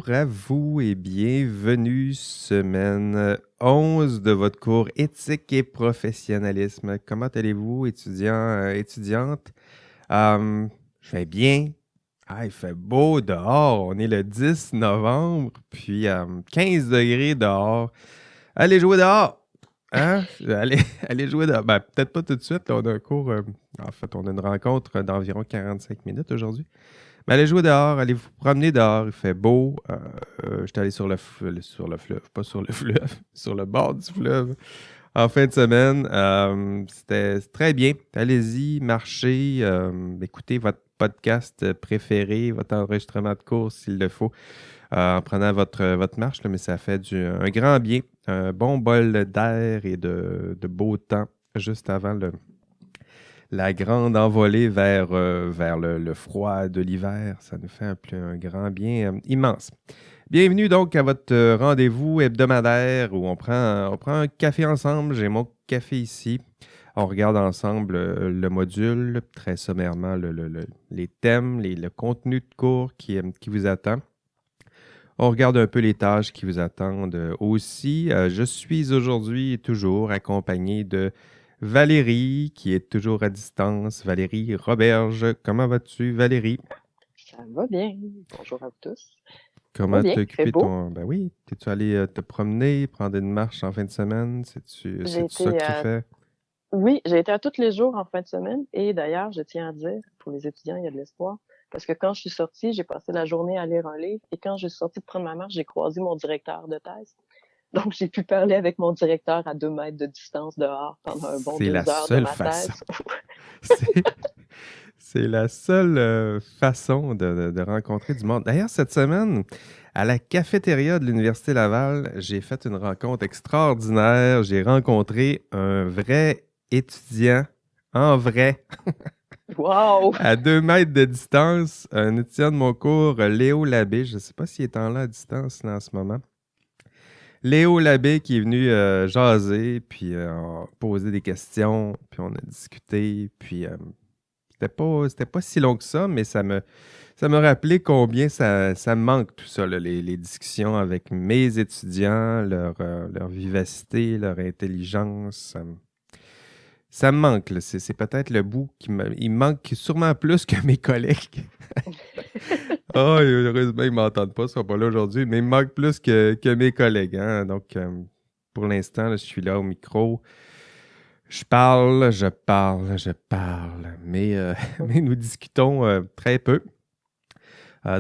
Bonjour à vous et bienvenue semaine 11 de votre cours éthique et professionnalisme. Comment allez-vous, étudiants, étudiantes? Je vais bien. Ah, il fait beau dehors. On est le 10 novembre, puis 15 degrés dehors. Allez jouer dehors! Hein? Allez, allez jouer dehors. Ben, peut-être pas tout de suite. Là, on a un cours. En fait, on a une rencontre d'environ 45 minutes aujourd'hui. Mais allez jouer dehors, allez vous promener dehors, il fait beau. J'étais allé sur le fleuve, pas sur le fleuve, sur le bord du fleuve en fin de semaine. C'était très bien. Allez-y, marchez, écoutez votre podcast préféré, votre enregistrement de cours s'il le faut, en prenant votre marche, là, mais ça fait un grand bien, un bon bol d'air et de beau temps juste avant la grande envolée vers le froid de l'hiver. Ça nous fait un grand bien immense. Bienvenue donc à votre rendez-vous hebdomadaire où on prend un café ensemble. J'ai mon café ici. On regarde ensemble le module, très sommairement les thèmes, le contenu de cours qui vous attend. On regarde un peu les tâches qui vous attendent aussi. Je suis aujourd'hui et toujours accompagné de Valérie, qui est toujours à distance. Valérie Roberge, comment vas-tu, Valérie? Ça va bien. Bonjour à vous tous. Ça va Comment bien, t'as il fait occupé beau. ton... Ben oui, t'es-tu allé te promener, prendre une marche en fin de semaine? J'ai C'est-tu ça que été tu à... fais? Oui, j'ai été à tous les jours en fin de semaine. Et d'ailleurs, je tiens à dire, pour les étudiants, il y a de l'espoir. Parce que quand je suis sortie, j'ai passé la journée à lire un livre. Et quand je suis sortie de prendre ma marche, j'ai croisé mon directeur de thèse. Donc, j'ai pu parler avec mon directeur à 2 mètres de distance dehors pendant un bon C'est la 2 heures de seule ma façon. thèse. C'est c'est la seule façon de rencontrer du monde. D'ailleurs, cette semaine, à la cafétéria de l'Université Laval, j'ai fait une rencontre extraordinaire. J'ai rencontré un vrai étudiant, en vrai, Wow! à 2 mètres de distance, un étudiant de mon cours, Léo Labbé. Je ne sais pas s'il est en là à distance là, en ce moment. Léo Labbé qui est venu jaser, puis poser des questions, puis on a discuté, puis c'était pas si long que ça, mais ça me rappelait combien ça me manque tout ça, là, les discussions avec mes étudiants, leur vivacité, leur intelligence. Ça me manque, là. C'est peut-être le bout il me manque sûrement plus que mes collègues. Ah, heureusement, ils ne m'entendent pas, ils ne sont pas là aujourd'hui, mais il me manque plus que mes collègues, hein. Donc, pour l'instant, là, je suis là au micro. Je parle, je parle, je parle, mais nous discutons très peu.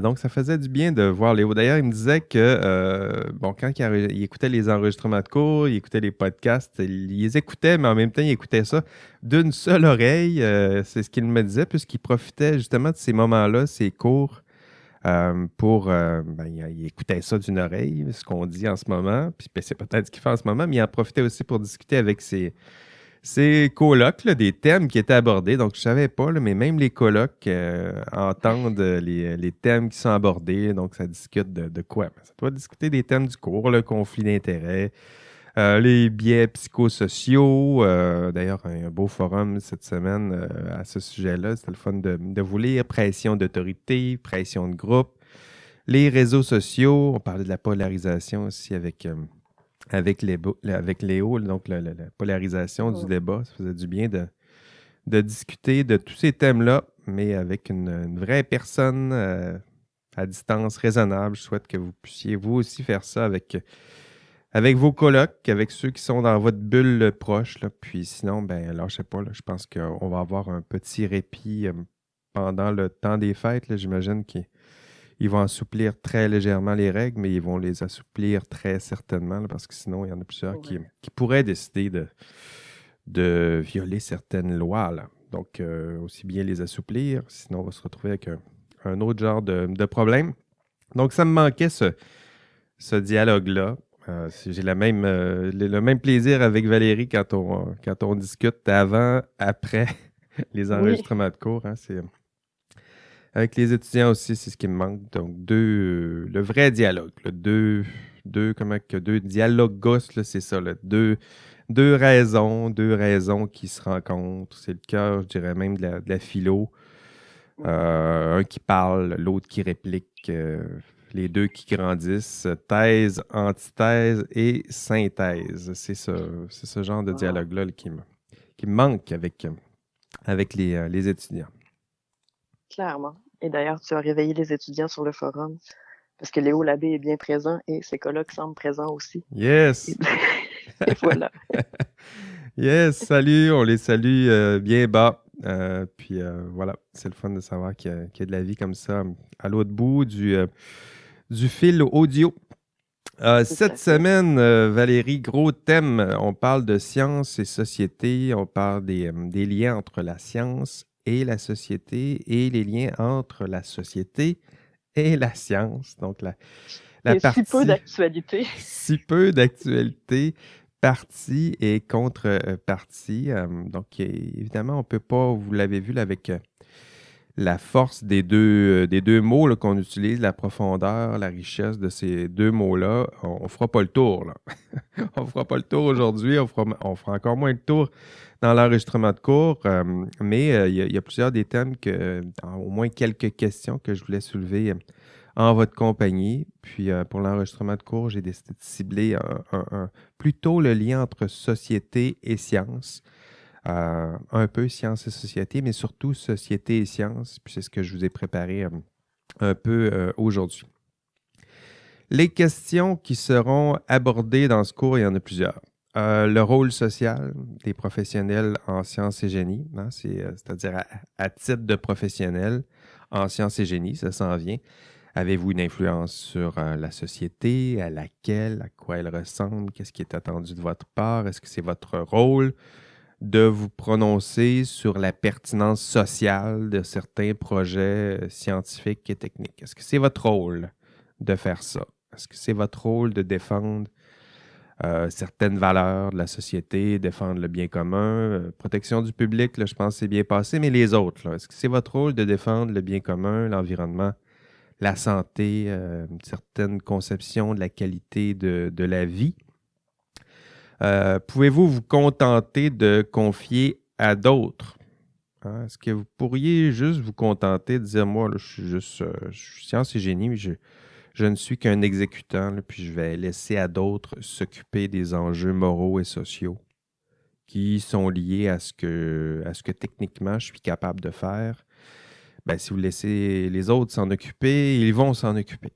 Donc, ça faisait du bien de voir Léo. D'ailleurs, il me disait que, bon, quand il écoutait les enregistrements de cours, il écoutait les podcasts, il les écoutait, mais en même temps, il écoutait ça d'une seule oreille. C'est ce qu'il me disait, puisqu'il profitait justement de ces moments-là, ces cours, il écoutait ça d'une oreille, ce qu'on dit en ce moment, puis ben, c'est peut-être ce qu'il fait en ce moment, mais il en profitait aussi pour discuter avec ses colocs, là, des thèmes qui étaient abordés. Donc, je ne savais pas, là, mais même les colocs entendent les thèmes qui sont abordés. Donc, ça discute de quoi? Ben, ça doit discuter des thèmes du cours, le conflit d'intérêts, les biais psychosociaux. D'ailleurs, un beau forum cette semaine à ce sujet-là. C'était le fun de vous lire. Pression d'autorité, pression de groupe. Les réseaux sociaux. On parlait de la polarisation aussi avec Léo, donc la polarisation du débat. Ça faisait du bien de discuter de tous ces thèmes-là, mais avec une vraie personne à distance raisonnable. Je souhaite que vous puissiez vous aussi faire ça avec vos colocs, avec ceux qui sont dans votre bulle proche. Là. Puis sinon, ben lâchez pas. Là, je pense qu'on va avoir un petit répit pendant le temps des fêtes. Là. J'imagine qu'ils vont assouplir très légèrement les règles, mais ils vont les assouplir très certainement, là, parce que sinon, il y en a plusieurs Ouais. qui pourraient décider de violer certaines lois. Là. Donc, aussi bien les assouplir, sinon on va se retrouver avec un autre genre de problème. Donc, ça me manquait ce dialogue-là. J'ai le même plaisir avec Valérie quand on discute avant, après les Oui. enregistrements de cours. Hein, avec les étudiants aussi, c'est ce qui me manque. Donc, le vrai dialogue. Là, deux dialogos, là, c'est ça. Là, deux raisons qui se rencontrent. C'est le cœur, je dirais même, de la philo. Mhm. Un qui parle, l'autre qui réplique. les deux qui grandissent, thèse, antithèse et synthèse. C'est ce genre de Wow. dialogue-là là, qui me manque avec les étudiants. Clairement. Et d'ailleurs, tu as réveillé les étudiants sur le forum parce que Léo Labbé est bien présent et ses collègues semblent présents aussi. Yes! Et voilà. Yes, salut, on les salue bien bas. Puis voilà, c'est le fun de savoir qu'il y a de la vie comme ça à l'autre bout du fil audio. Cette semaine, Valérie, gros thème, on parle de science et société, on parle des liens entre la science et la société et les liens entre la société et la science. Donc, la partie... Si peu d'actualité. Si peu d'actualité, partie et contre-partie. Donc, évidemment, on ne peut pas, vous l'avez vu là, avec la force des deux mots là, qu'on utilise, la profondeur, la richesse de ces deux mots-là, on ne fera pas le tour. Là. On ne fera pas le tour aujourd'hui, on fera encore moins le tour dans l'enregistrement de cours, mais il y a plusieurs des thèmes, au moins quelques questions que je voulais soulever en votre compagnie. Puis pour l'enregistrement de cours, j'ai décidé de cibler plutôt le lien entre société et science. Un peu science et société, mais surtout société et science. Puis c'est ce que je vous ai préparé un peu aujourd'hui. Les questions qui seront abordées dans ce cours, il y en a plusieurs. Le rôle social des professionnels en sciences et génie, hein, c'est-à-dire à titre de professionnel en sciences et génie, ça s'en vient. Avez-vous une influence sur la société, à quoi elle ressemble, qu'est-ce qui est attendu de votre part? Est-ce que c'est votre rôle de vous prononcer sur la pertinence sociale de certains projets scientifiques et techniques? Est-ce que c'est votre rôle de faire ça? Est-ce que c'est votre rôle de défendre certaines valeurs de la société, défendre le bien commun? Protection du public, là, je pense que c'est bien passé, mais les autres, là, est-ce que c'est votre rôle de défendre le bien commun, l'environnement, la santé, une certaine conception de la qualité de la vie? Pouvez-vous vous contenter de confier à d'autres? Hein? Est-ce que vous pourriez juste vous contenter de dire, moi, là, je suis science et génie, mais je ne suis qu'un exécutant, là, puis je vais laisser à d'autres s'occuper des enjeux moraux et sociaux qui sont liés à ce que techniquement je suis capable de faire. Ben, si vous laissez les autres s'en occuper, ils vont s'en occuper.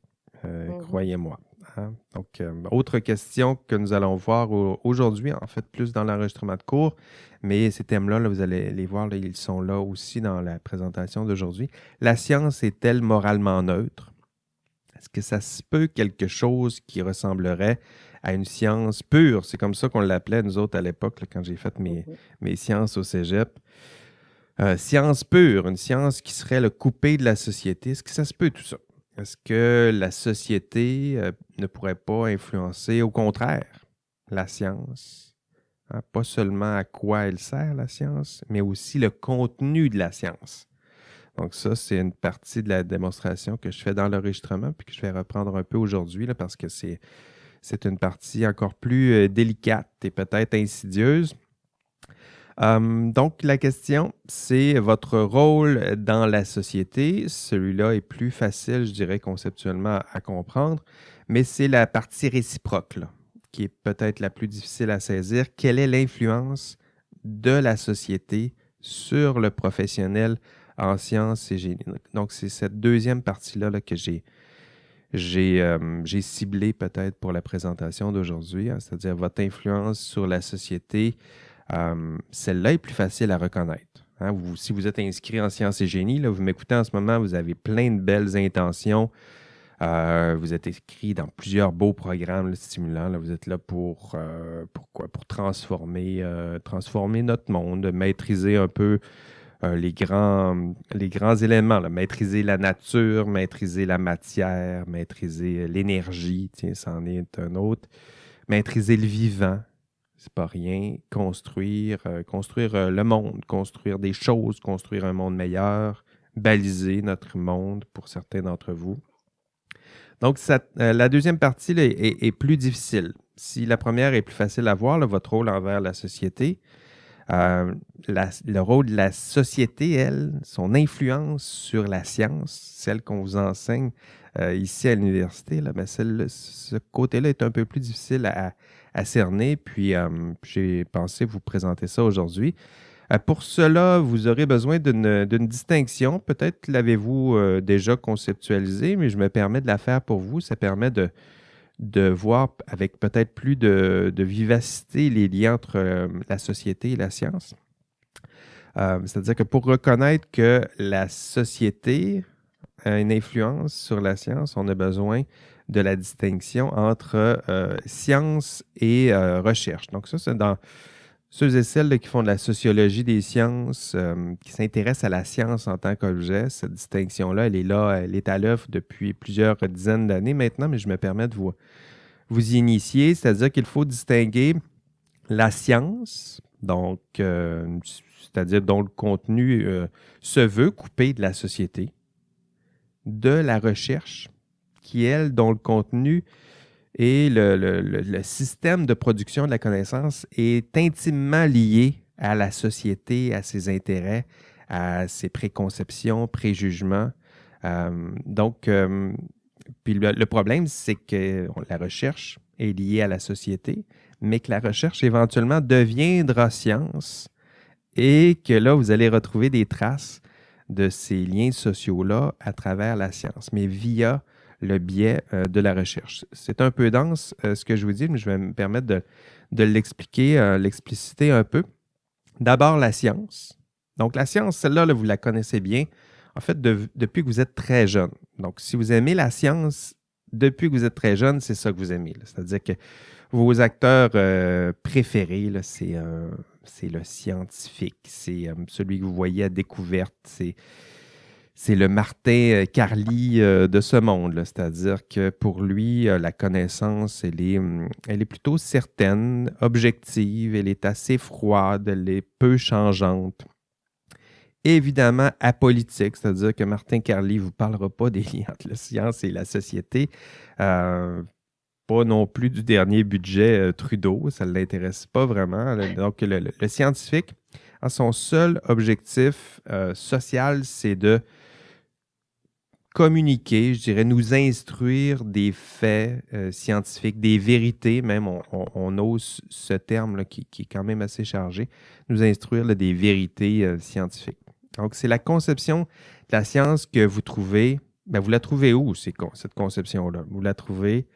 Croyez-moi. Hein? Donc, autre question que nous allons voir aujourd'hui, en fait, plus dans l'enregistrement de cours, mais ces thèmes-là, là, vous allez les voir, là, ils sont là aussi dans la présentation d'aujourd'hui. La science est-elle moralement neutre? Est-ce que ça se peut quelque chose qui ressemblerait à une science pure? C'est comme ça qu'on l'appelait, nous autres, à l'époque, là, quand j'ai fait mes sciences au cégep. Science pure, une science qui serait le coupé de la société. Est-ce que ça se peut tout ça? Est-ce que la société ne pourrait pas influencer, au contraire, la science? Hein? Pas seulement à quoi elle sert, la science, mais aussi le contenu de la science. Donc ça, c'est une partie de la démonstration que je fais dans l'enregistrement puis que je vais reprendre un peu aujourd'hui là, parce que c'est une partie encore plus délicate et peut-être insidieuse. Donc, la question, c'est votre rôle dans la société. Celui-là est plus facile, je dirais, conceptuellement à comprendre, mais c'est la partie réciproque là, qui est peut-être la plus difficile à saisir. Quelle est l'influence de la société sur le professionnel en sciences et génie? Donc, c'est cette deuxième partie-là là, que j'ai ciblée peut-être pour la présentation d'aujourd'hui, hein, c'est-à-dire votre influence sur la société. Celle-là est plus facile à reconnaître. Hein? Si vous êtes inscrit en sciences et génie, là, vous m'écoutez en ce moment, vous avez plein de belles intentions. Vous êtes inscrit dans plusieurs beaux programmes là, stimulants. Là. Vous êtes là pour quoi? Pour transformer notre monde, maîtriser un peu les grands éléments, là. Maîtriser la nature, maîtriser la matière, maîtriser l'énergie, tiens, c'en est un autre. Maîtriser le vivant. C'est pas rien. Construire le monde, construire des choses, construire un monde meilleur, baliser notre monde pour certains d'entre vous. Donc, la deuxième partie là, est plus difficile. Si la première est plus facile à voir, là, votre rôle envers la société, le rôle de la société, elle, son influence sur la science, celle qu'on vous enseigne ici à l'université, là, ben, ce côté-là est un peu plus difficile à cerner. Puis, j'ai pensé vous présenter ça aujourd'hui. Pour cela, vous aurez besoin d'une distinction. Peut-être l'avez-vous déjà conceptualisée, mais je me permets de la faire pour vous. Ça permet de voir avec peut-être plus de vivacité les liens entre la société et la science. C'est-à-dire que pour reconnaître que la société a une influence sur la science, on a besoin de la distinction entre science et recherche. Donc ça, c'est dans ceux et celles là, qui font de la sociologie des sciences, qui s'intéressent à la science en tant qu'objet. Cette distinction-là, elle est là, elle est à l'œuvre depuis plusieurs dizaines d'années maintenant, mais je me permets de vous y initier, c'est-à-dire qu'il faut distinguer la science, donc, c'est-à-dire dont le contenu se veut coupé de la société, de la recherche, qui, elle, dont le contenu et le système de production de la connaissance est intimement lié à la société, à ses intérêts, à ses préconceptions, préjugements. Donc, puis le problème, c'est que la recherche est liée à la société, mais que la recherche éventuellement deviendra science et que là, vous allez retrouver des traces de ces liens sociaux-là à travers la science, mais via le biais de la recherche. C'est un peu dense ce que je vous dis, mais je vais me permettre de l'expliquer, l'expliciter un peu. D'abord, la science. Donc, la science, celle-là, là, vous la connaissez bien, en fait, depuis que vous êtes très jeune. Donc, si vous aimez la science, depuis que vous êtes très jeune, c'est ça que vous aimez. Là. C'est-à-dire que vos acteurs préférés, là, c'est le scientifique, c'est celui que vous voyez à découverte, c'est le Martin Carly de ce monde. Là. C'est-à-dire que pour lui, la connaissance, elle est plutôt certaine, objective, elle est assez froide, elle est peu changeante. Évidemment apolitique, c'est-à-dire que Martin Carly ne vous parlera pas des liens entre la science et la société. Pas non plus du dernier budget Trudeau, ça ne l'intéresse pas vraiment. Donc, le scientifique, son seul objectif social, c'est de communiquer, je dirais, nous instruire des faits scientifiques, des vérités, même on ose ce terme-là qui est quand même assez chargé, nous instruire là, des vérités scientifiques. Donc, c'est la conception de la science que vous trouvez. Ben, vous la trouvez où, cette conception-là? Vous la trouvez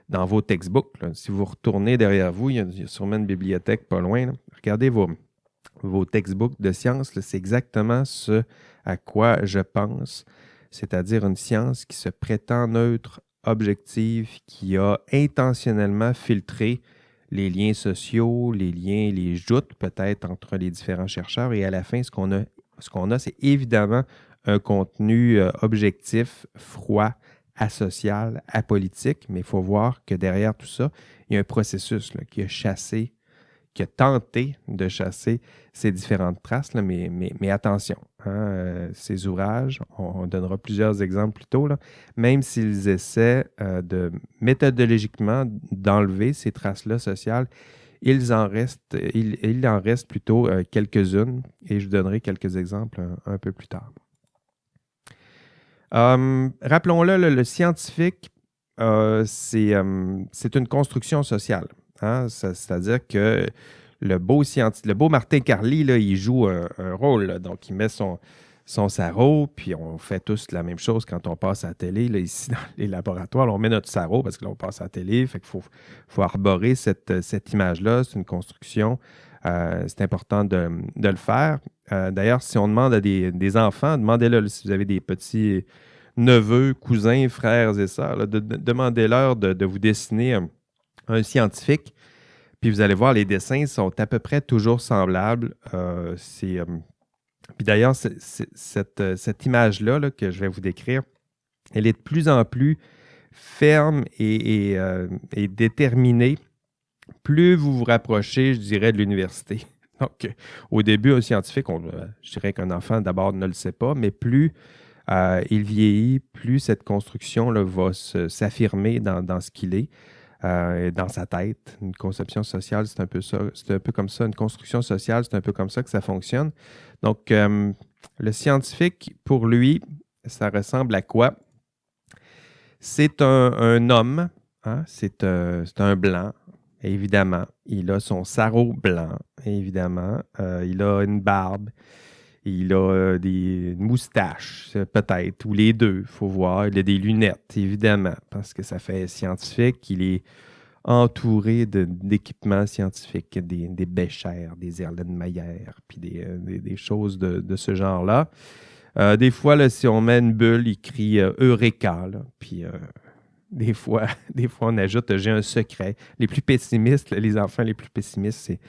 dans vos textbooks. Là. Si vous retournez derrière vous, il y a sûrement une bibliothèque pas loin. Là. Regardez vos textbooks de science. Là. C'est exactement ce à quoi je pense, c'est-à-dire une science qui se prétend neutre, objective, qui a intentionnellement filtré les liens sociaux, les liens, les joutes peut-être entre les différents chercheurs. Et à la fin, ce qu'on a, c'est évidemment un contenu objectif, froid, asocial, apolitique, mais il faut voir que derrière tout ça, il y a un processus là, qui a tenté de chasser ces différentes traces, là, mais attention, hein, ces ouvrages, on donnera plusieurs exemples plus tôt, là, même s'ils essaient méthodologiquement d'enlever ces traces-là sociales, il en reste plutôt quelques-unes, et je vous donnerai quelques exemples un peu plus tard. Rappelons-le, le scientifique, c'est une construction sociale. Hein? C'est-à-dire que le beau Martin Carly, là, il joue un rôle. Là. Donc, il met son sarrau, puis on fait tous la même chose quand on passe à la télé. Là, ici, dans les laboratoires, là, on met notre sarrau parce que là, on passe à la télé. Fait qu'il faut arborer cette image-là. C'est une construction. C'est important de le faire. D'ailleurs, si on demande à des enfants, demandez-leur si vous avez des petits neveux, cousins, frères et sœurs, là, demandez-leur de vous dessiner un scientifique. Puis vous allez voir, les dessins sont à peu près toujours semblables. Puis d'ailleurs, cette image-là là, que je vais vous décrire, elle est de plus en plus ferme et déterminée. Plus vous vous rapprochez, je dirais, de l'université. Donc, au début, un scientifique, je dirais qu'un enfant, d'abord, ne le sait pas, mais plus il vieillit, plus cette construction là, va s'affirmer dans ce qu'il est, dans sa tête. Une conception sociale, c'est un peu ça. C'est un peu comme ça. Une construction sociale, c'est un peu comme ça que ça fonctionne. Donc, le scientifique, pour lui, ça ressemble à quoi? C'est un homme, hein, c'est un blanc, évidemment. Il a son sarrau blanc, évidemment. Il a une barbe. Il a une moustache, peut-être, ou les deux, il faut voir. Il a des lunettes, évidemment, parce que ça fait scientifique. Il est entouré d'équipements scientifiques, des béchères, des Erlenmeyer, puis des choses de ce genre-là. Des fois, là, si on met une bulle, il crie Eureka, là, puis des fois, des fois, on ajoute j'ai un secret. Les plus pessimistes, là, les enfants les plus pessimistes, c'est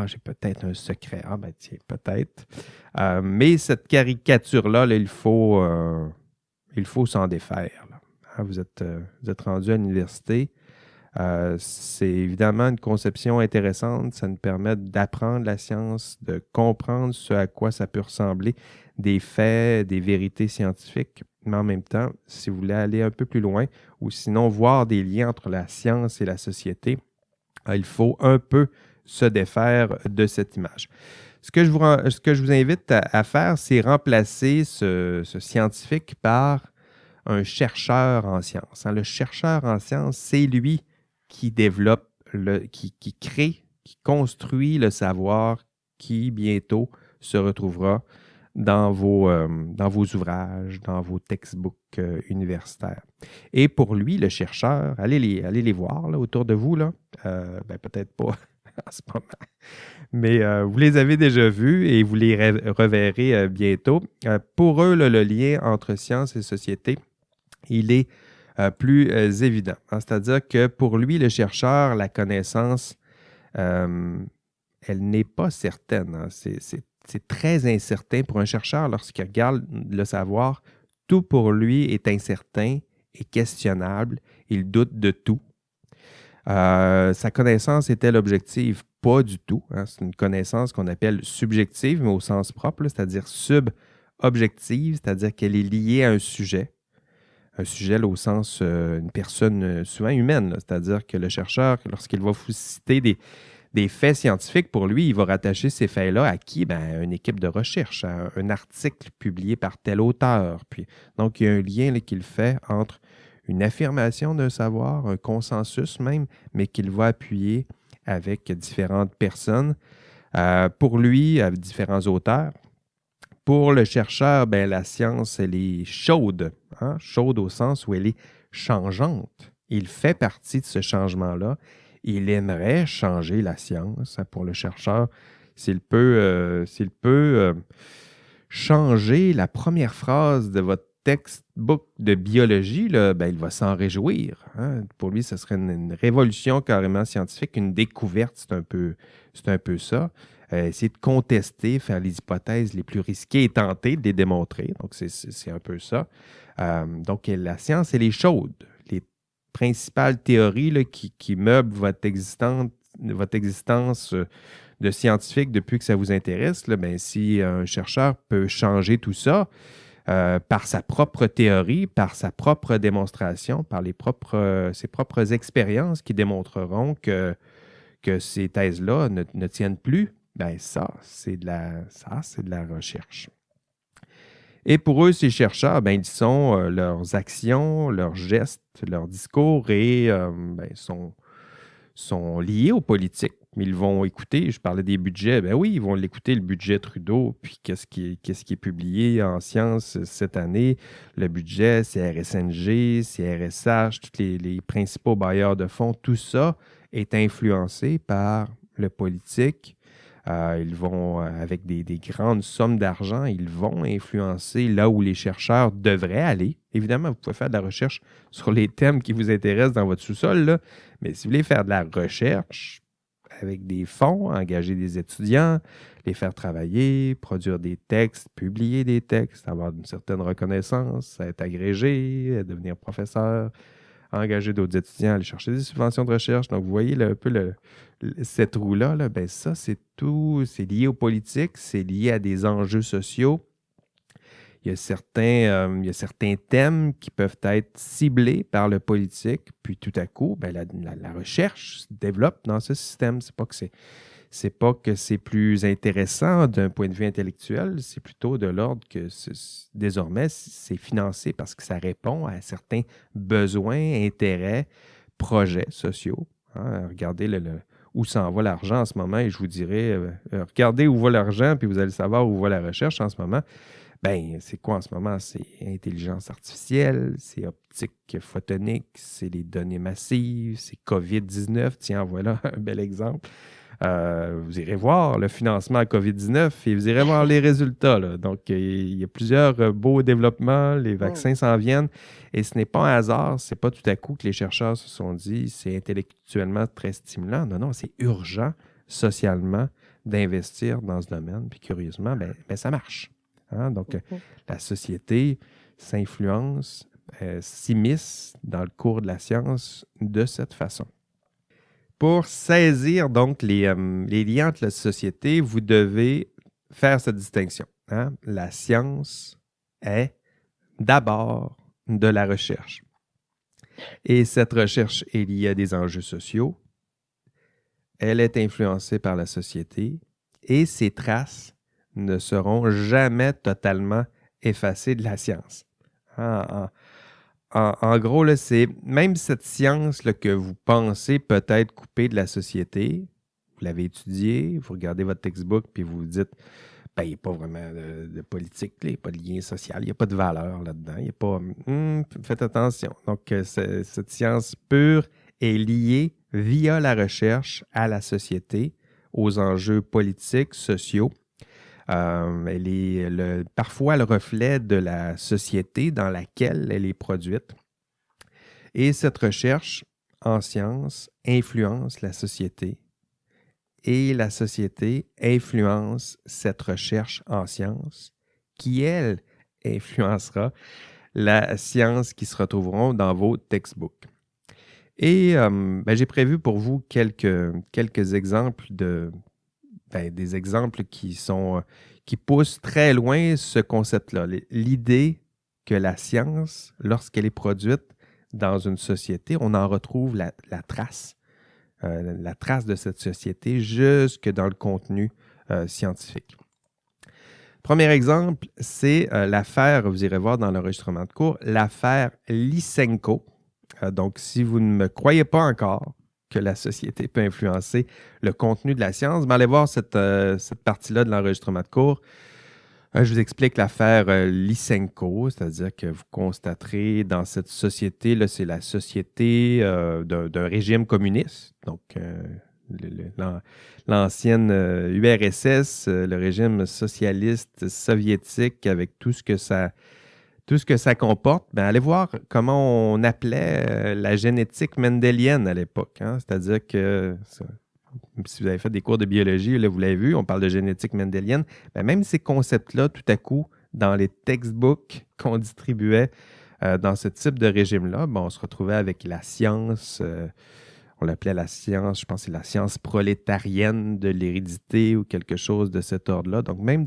j'ai peut-être un secret. Ah, ben tiens, peut-être. Mais cette caricature-là, là, il faut s'en défaire. Là. Hein, vous êtes rendu à l'université. C'est évidemment une conception intéressante. Ça nous permet d'apprendre la science, de comprendre ce à quoi ça peut ressembler, des faits, des vérités scientifiques. Mais en même temps, si vous voulez aller un peu plus loin, ou sinon voir des liens entre la science et la société, il faut un peu se défaire de cette image. Ce que je vous invite à faire, c'est remplacer ce scientifique par un chercheur en sciences. Hein. Le chercheur en sciences, c'est lui qui développe, qui crée, qui construit le savoir qui bientôt se retrouvera dans vos ouvrages, dans vos textbooks universitaires. Et pour lui, le chercheur, allez les voir là, autour de vous, là. Peut-être pas en ce moment, mais vous les avez déjà vus et vous les reverrez bientôt. Pour eux, là, le lien entre science et société, il est plus évident. Hein? C'est-à-dire que pour lui, le chercheur, la connaissance, elle n'est pas certaine. Hein? C'est très incertain pour un chercheur lorsqu'il regarde le savoir. Tout pour lui est incertain et questionnable. Il doute de tout. Sa connaissance est-elle objective? Pas du tout. Hein? C'est une connaissance qu'on appelle subjective, mais au sens propre, là, c'est-à-dire subobjective, c'est-à-dire qu'elle est liée à un sujet. Un sujet là, au sens une personne souvent humaine, là, c'est-à-dire que le chercheur, lorsqu'il va vous citer des faits scientifiques, pour lui, il va rattacher ces faits-là à qui? À une équipe de recherche, à un article publié par tel auteur. Puis, donc, il y a un lien là, qu'il fait entre une affirmation d'un savoir, un consensus même, mais qu'il va appuyer avec différentes personnes. Pour lui, avec différents auteurs. Pour le chercheur, la science, elle est chaude. Hein? Chaude au sens où elle est changeante. Il fait partie de ce changement-là. Il aimerait changer la science. Hein? Pour le chercheur, s'il peut changer la première phrase de votre textbook de biologie, là, il va s'en réjouir. Hein? Pour lui, ce serait une révolution carrément scientifique, une découverte, c'est un peu ça. Essayer de contester, faire les hypothèses les plus risquées et tenter de les démontrer. Donc, c'est un peu ça. Donc, la science, elle est chaude. Les principales théories là, qui meublent votre existence de scientifique depuis que ça vous intéresse, là, si un chercheur peut changer tout ça par sa propre théorie, par sa propre démonstration, par ses propres expériences qui démontreront que ces thèses-là ne tiennent plus, ça, c'est de la recherche. Et pour eux, ces chercheurs, ils sont leurs actions, leurs gestes, leurs discours sont liés aux politiques. Ils vont écouter, je parlais des budgets, oui, ils vont l'écouter, le budget Trudeau, puis qu'est-ce qui est publié en sciences cette année. Le budget, CRSNG, CRSH, tous les principaux bailleurs de fonds, tout ça est influencé par le politique. Ils vont, avec des grandes sommes d'argent, ils vont influencer là où les chercheurs devraient aller. Évidemment, vous pouvez faire de la recherche sur les thèmes qui vous intéressent dans votre sous-sol, là, mais si vous voulez faire de la recherche avec des fonds, engager des étudiants, les faire travailler, produire des textes, publier des textes, avoir une certaine reconnaissance, être agrégé, devenir professeur, engager d'autres étudiants, aller chercher des subventions de recherche. Donc, vous voyez là, un peu cette roue-là, là, ça, c'est tout, c'est lié aux politiques, c'est lié à des enjeux sociaux. il y a certains thèmes qui peuvent être ciblés par le politique, puis tout à coup, ben, la recherche se développe dans ce système. C'est pas que c'est plus intéressant d'un point de vue intellectuel, c'est plutôt de l'ordre que désormais, c'est financé parce que ça répond à certains besoins, intérêts, projets sociaux. Hein. Regardez où s'en va l'argent en ce moment et je vous dirais, regardez où va l'argent, puis vous allez savoir où va la recherche en ce moment. Ben, c'est quoi en ce moment? C'est intelligence artificielle, c'est optique photonique, c'est les données massives, c'est COVID-19. Tiens, voilà un bel exemple. Vous irez voir le financement à COVID-19 et vous irez voir les résultats. Là. Donc, il y a plusieurs beaux développements, les vaccins s'en viennent et ce n'est pas un hasard, c'est pas tout à coup que les chercheurs se sont dit c'est intellectuellement très stimulant. Non, non, c'est urgent socialement d'investir dans ce domaine. Puis curieusement, ben, ça marche. Hein? Donc, la société s'influence, s'immisce dans le cours de la science de cette façon. Pour saisir donc les liens entre la société, vous devez faire cette distinction. Hein? La science est d'abord de la recherche. Et cette recherche est liée à des enjeux sociaux. Elle est influencée par la société et ses traces ne seront jamais totalement effacées de la science. En gros, là, c'est même cette science là, que vous pensez peut-être coupée de la société, vous l'avez étudiée, vous regardez votre textbook, puis vous vous dites, ben, il n'y a pas vraiment de politique, il n'y a pas de lien social, il n'y a pas de valeur là-dedans, il n'y a pas... faites attention. Donc, cette science pure est liée via la recherche à la société, aux enjeux politiques, sociaux. Elle est parfois le reflet de la société dans laquelle elle est produite. Et cette recherche en sciences influence la société. Et la société influence cette recherche en sciences qui, elle, influencera la science qui se retrouveront dans vos textbooks. Et j'ai prévu pour vous quelques exemples des exemples qui poussent très loin ce concept-là. L'idée que la science, lorsqu'elle est produite dans une société, on en retrouve la trace de cette société jusque dans le contenu scientifique. Premier exemple, c'est l'affaire, vous irez voir dans l'enregistrement de cours, l'affaire Lysenko. Donc, si vous ne me croyez pas encore que la société peut influencer le contenu de la science, allez voir cette partie-là de l'enregistrement de cours. Je vous explique l'affaire Lysenko, c'est-à-dire que vous constaterez dans cette société, là, c'est la société d'un régime communiste, donc l'ancienne URSS, le régime socialiste soviétique avec tout ce que ça comporte. Allez voir comment on appelait la génétique mendélienne à l'époque. Hein? C'est-à-dire que, si vous avez fait des cours de biologie, là, vous l'avez vu, on parle de génétique mendélienne. Même ces concepts-là, tout à coup, dans les textbooks qu'on distribuait dans ce type de régime-là, on se retrouvait avec la science, on l'appelait la science, je pense que c'est la science prolétarienne de l'hérédité ou quelque chose de cet ordre-là. Donc, même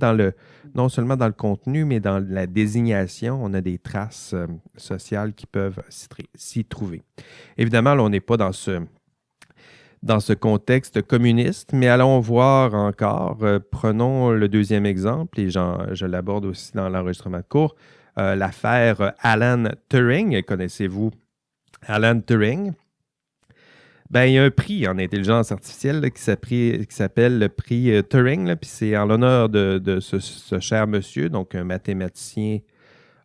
non seulement dans le contenu, mais dans la désignation, on a des traces sociales qui peuvent s'y trouver. Évidemment, là, on n'est pas dans ce contexte communiste, mais allons voir encore. Prenons le deuxième exemple, et je l'aborde aussi dans l'enregistrement de cours, l'affaire Alan Turing. Connaissez-vous Alan Turing? Il y a un prix en intelligence artificielle là, qui s'appelle le prix Turing, puis c'est en l'honneur de ce cher monsieur, donc un mathématicien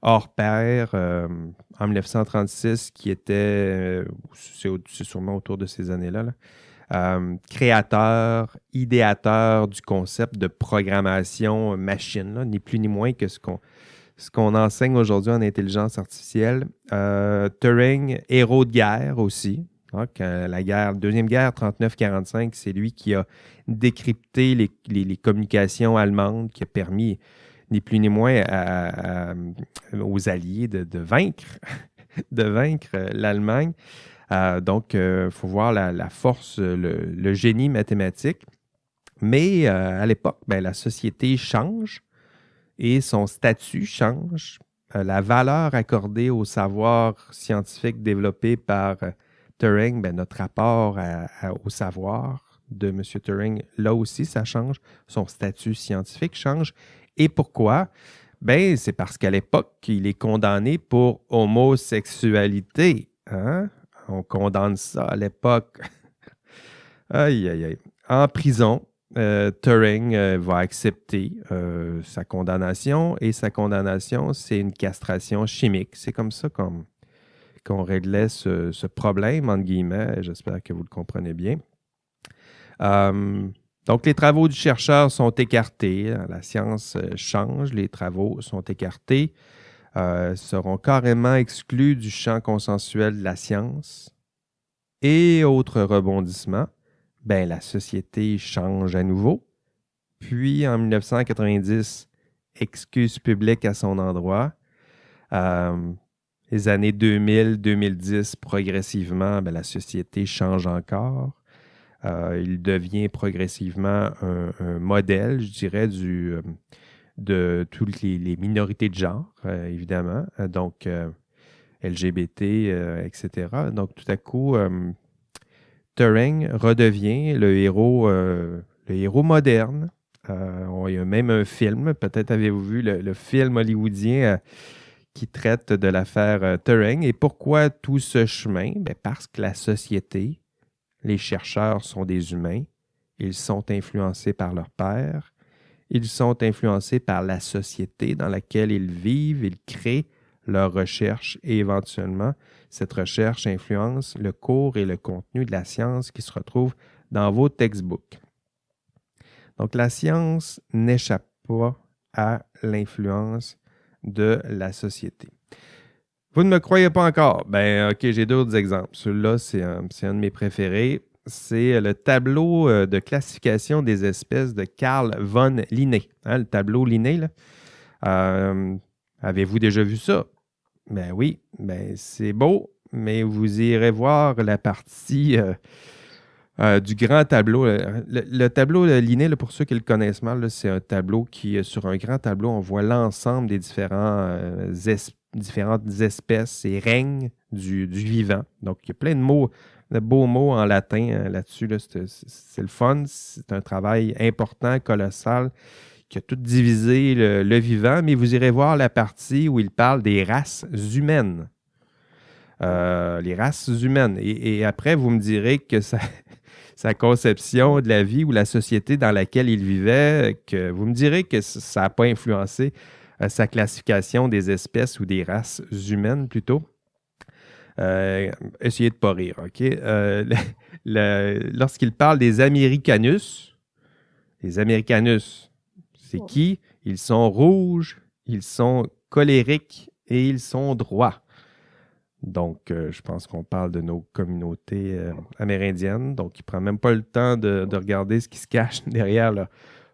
hors pair en 1936 qui était, c'est sûrement autour de ces années-là, créateur, idéateur du concept de programmation machine, là, ni plus ni moins que ce qu'on enseigne aujourd'hui en intelligence artificielle. Turing, héros de guerre aussi. Donc, la deuxième guerre 39-45, c'est lui qui a décrypté les communications allemandes, qui a permis ni plus ni moins aux Alliés de vaincre l'Allemagne. Donc, il faut voir la force, le génie mathématique. Mais à l'époque, la société change et son statut change. La valeur accordée au savoir scientifique développé par Turing, notre rapport au savoir de M. Turing, là aussi, ça change. Son statut scientifique change. Et pourquoi? C'est parce qu'à l'époque, il est condamné pour homosexualité. Hein? On condamne ça à l'époque. Aïe, aïe, aïe. En prison, Turing va accepter sa condamnation et sa condamnation, c'est une castration chimique. C'est comme ça qu'on réglait ce problème, entre guillemets. J'espère que vous le comprenez bien. Donc, les travaux du chercheur sont écartés. La science change, les travaux sont écartés, seront carrément exclus du champ consensuel de la science. Et autre rebondissement, la société change à nouveau. Puis, en 1990, excuse publique à son endroit. Les années 2000-2010, progressivement, la société change encore. Il devient progressivement un modèle, je dirais, de toutes les minorités de genre, évidemment. Donc, LGBT, etc. Donc, tout à coup, Turing redevient le héros moderne. Il y a même un film, peut-être avez-vous vu le film hollywoodien qui traite de l'affaire Turing. Et pourquoi tout ce chemin? Parce que la société, les chercheurs sont des humains, ils sont influencés par leur père, ils sont influencés par la société dans laquelle ils vivent, ils créent leur recherche et éventuellement, cette recherche influence le cours et le contenu de la science qui se retrouvent dans vos textbooks. Donc, la science n'échappe pas à l'influence de la société. Vous ne me croyez pas encore? OK, j'ai d'autres exemples. Celui-là, c'est un de mes préférés. C'est le tableau de classification des espèces de Carl von Linné. Hein, le tableau Linné, là. Avez-vous déjà vu ça? Oui, c'est beau, mais vous irez voir la partie du grand tableau. Le tableau Linné, là, pour ceux qui le connaissent mal, là, c'est un tableau qui, sur un grand tableau, on voit l'ensemble des différentes espèces et règnes du vivant. Donc, il y a plein de mots, de beaux mots en latin là-dessus. Là. C'est le fun. C'est un travail important, colossal, qui a tout divisé le vivant, mais vous irez voir la partie où il parle des races humaines. Les races humaines. Et après, vous me direz que sa conception de la vie ou la société dans laquelle il vivait, que vous me direz que ça n'a pas influencé sa classification des espèces ou des races humaines plutôt. Essayez de ne pas rire, OK? Lorsqu'il parle des Americanus, les Americanus, c'est qui? Ils sont rouges, ils sont colériques et ils sont droits. Donc, je pense qu'on parle de nos communautés amérindiennes. Donc, il ne prend même pas le temps de regarder ce qui se cache derrière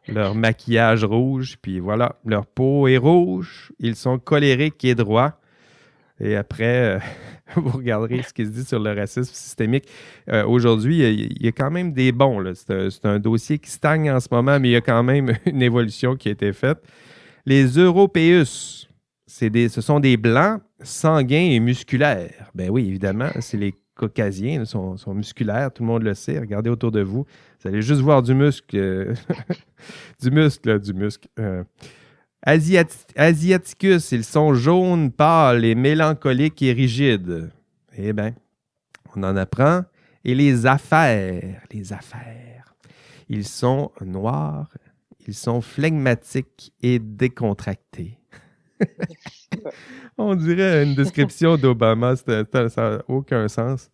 leur maquillage rouge. Puis voilà, leur peau est rouge, ils sont colériques et droits. Et après, vous regarderez ce qui se dit sur le racisme systémique. Aujourd'hui, il y a quand même des bons. Là. C'est un dossier qui stagne en ce moment, mais il y a quand même une évolution qui a été faite. Les Européus, ce sont des Blancs sanguins et musculaires. Oui, évidemment, c'est les Caucasiens, sont musculaires, tout le monde le sait. Regardez autour de vous. Vous allez juste voir du muscle. Du muscle. Asiaticus, ils sont jaunes, pâles et mélancoliques et rigides. Eh bien, on en apprend. Et les affaires. Ils sont noirs, ils sont flegmatiques et décontractés. On dirait une description d'Obama, ça n'a aucun sens.